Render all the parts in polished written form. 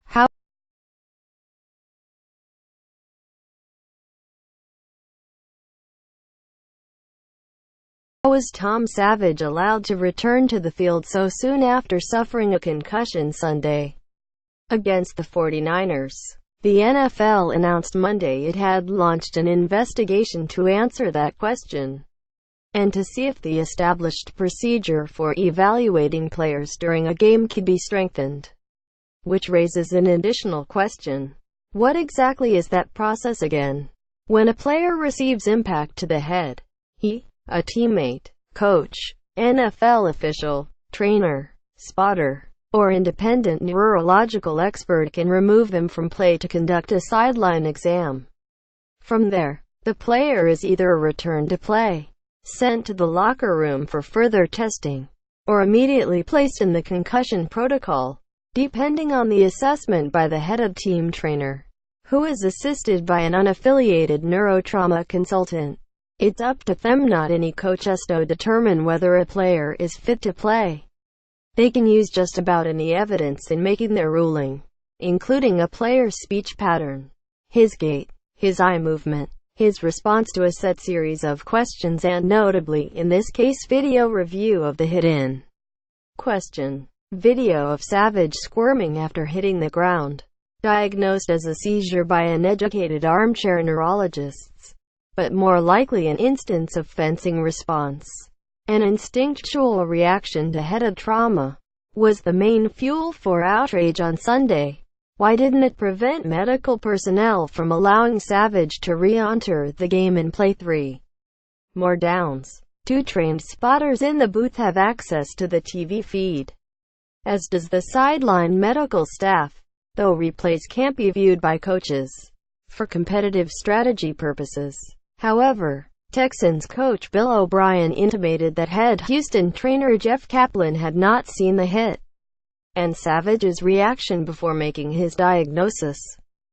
How was Tom Savage allowed to return to the field so soon after suffering a concussion Sunday against the 49ers? The NFL announced Monday it had launched an investigation to answer that question, and to see if the established procedure for evaluating players during a game could be strengthened. Which raises an additional question. What exactly is that process again? When a player receives impact to the head, a teammate, coach, NFL official, trainer, spotter, or independent neurological expert can remove them from play to conduct a sideline exam. From there, the player is either returned to play, sent to the locker room for further testing, or immediately placed in the concussion protocol, depending on the assessment by the head of team trainer, who is assisted by an unaffiliated neurotrauma consultant. It's up to them, not any coach, to determine whether a player is fit to play. They can use just about any evidence in making their ruling, including a player's speech pattern, his gait, his eye movement, his response to a set series of questions, and notably, in this case, video review of the hit-in question. Video of Savage squirming after hitting the ground, diagnosed as a seizure by uneducated armchair neurologists, but more likely an instance of fencing response. An instinctual reaction to head trauma was the main fuel for outrage on Sunday. Why didn't it prevent medical personnel from allowing Savage to re-enter the game and play 3 more downs? 2 trained spotters in the booth have access to the TV feed, as does the sideline medical staff, though replays can't be viewed by coaches for competitive strategy purposes. However, Texans coach Bill O'Brien intimated that head Houston trainer Jeff Kaplan had not seen the hit and Savage's reaction before making his diagnosis.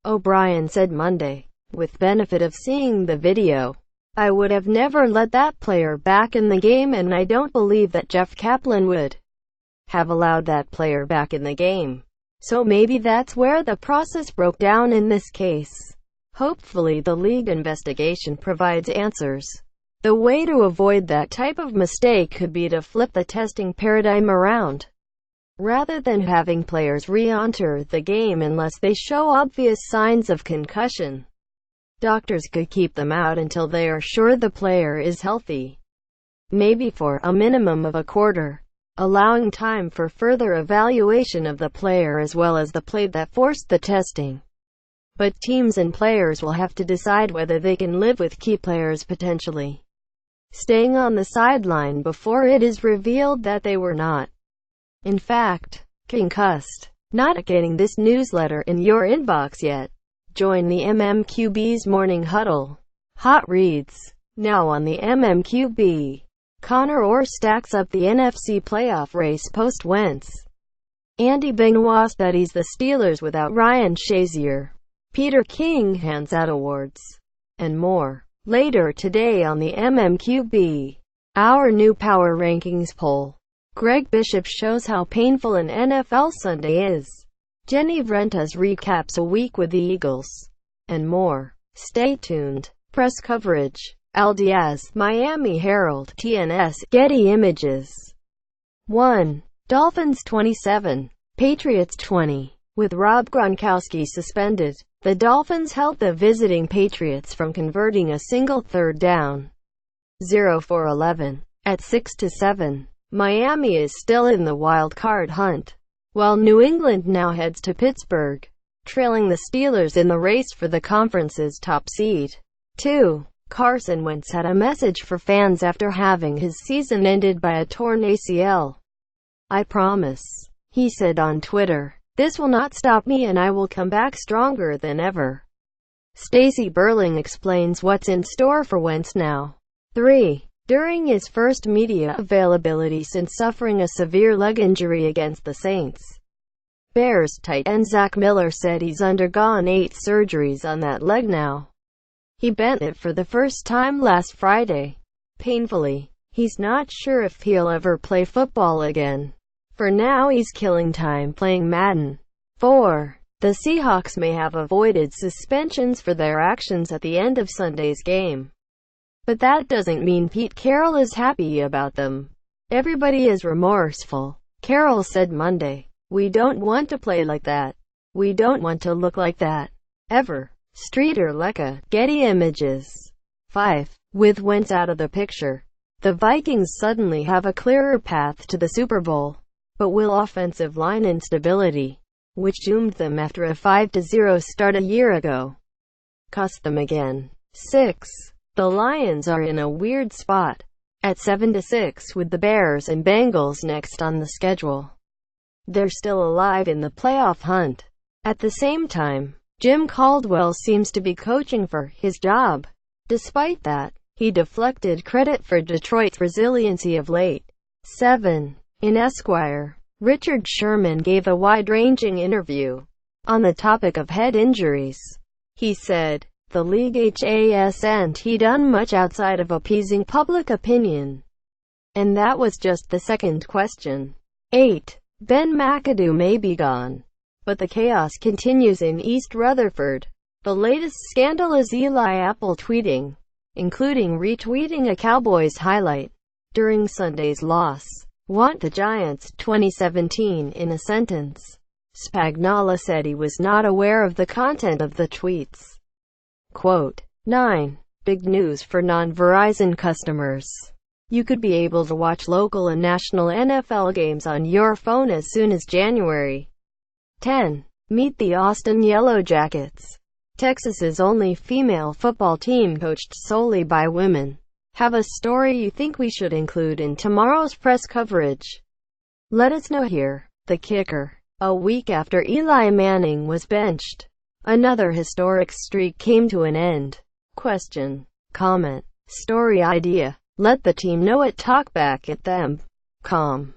O'Brien said Monday, with benefit of seeing the video, "I would have never let that player back in the game, and I don't believe that Jeff Kaplan would have allowed that player back in the game. So maybe that's where the process broke down in this case." Hopefully the league investigation provides answers. The way to avoid that type of mistake could be to flip the testing paradigm around. Rather than having players re-enter the game unless they show obvious signs of concussion, doctors could keep them out until they are sure the player is healthy, maybe for a minimum of a quarter, allowing time for further evaluation of the player as well as the play that forced the testing. But teams and players will have to decide whether they can live with key players potentially staying on the sideline before it is revealed that they were not, in fact, concussed. Not getting this newsletter in your inbox yet? Join the MMQB's Morning Huddle Hot Reads now on the MMQB. Connor Orr stacks up the NFC playoff race post-Wentz. Andy Benoit studies the Steelers without Ryan Shazier. Peter King hands out awards, and more. Later today on the MMQB. Our new Power Rankings poll. Greg Bishop shows how painful an NFL Sunday is. Jenny Vrentas recaps a week with the Eagles, and more. Stay tuned. Press coverage. Al Diaz, Miami Herald, TNS, Getty Images. 1. Dolphins 27, Patriots 20. With Rob Gronkowski suspended, the Dolphins held the visiting Patriots from converting a single third down. 0-for-11. At 6-7, Miami is still in the wild card hunt, while New England now heads to Pittsburgh, trailing the Steelers in the race for the conference's top seed. 2. Carson Wentz had a message for fans after having his season ended by a torn ACL. "I promise," he said on Twitter, "this will not stop me and I will come back stronger than ever." Stacey Burling explains what's in store for Wentz now. 3. During his first media availability since suffering a severe leg injury against the Saints, Bears tight end Zach Miller said he's undergone 8 surgeries on that leg now. He bent it for the first time last Friday. Painfully, He's not sure if he'll ever play football again. For now he's killing time playing Madden. 4. The Seahawks may have avoided suspensions for their actions at the end of Sunday's game. But that doesn't mean Pete Carroll is happy about them. Everybody is remorseful, Carroll said Monday. We don't want to play like that. We don't want to look like that. Ever. Streeter Lecca, Getty Images. 5. With Wentz out of the picture, the Vikings suddenly have a clearer path to the Super Bowl. But will offensive line instability, which doomed them after a 5-0 start a year ago, cost them again? 6. The Lions are in a weird spot, at 7-6 with the Bears and Bengals next on the schedule. They're still alive in the playoff hunt. At the same time, Jim Caldwell seems to be coaching for his job. Despite that, he deflected credit for Detroit's resiliency of late. 7. In Esquire, Richard Sherman gave a wide-ranging interview on the topic of head injuries. He said, "The league hasn't done much outside of appeasing public opinion. And that was just the second question." 8. Ben McAdoo may be gone, but the chaos continues in East Rutherford. The latest scandal is Eli Apple tweeting, including retweeting a Cowboys highlight during Sunday's loss. Want the Giants 2017 in a sentence. Spagnuolo said he was not aware of the content of the tweets. Quote. 9. Big news for non-Verizon customers. You could be able to watch local and national NFL games on your phone as soon as January 10. Meet the Austin Yellow Jackets, Texas's only female football team coached solely by women. Have a story you think we should include in tomorrow's press coverage? Let us know here. The kicker. A week after Eli Manning was benched, another historic streak came to an end. Question, comment, story idea. Let the team know at talkback@them.com.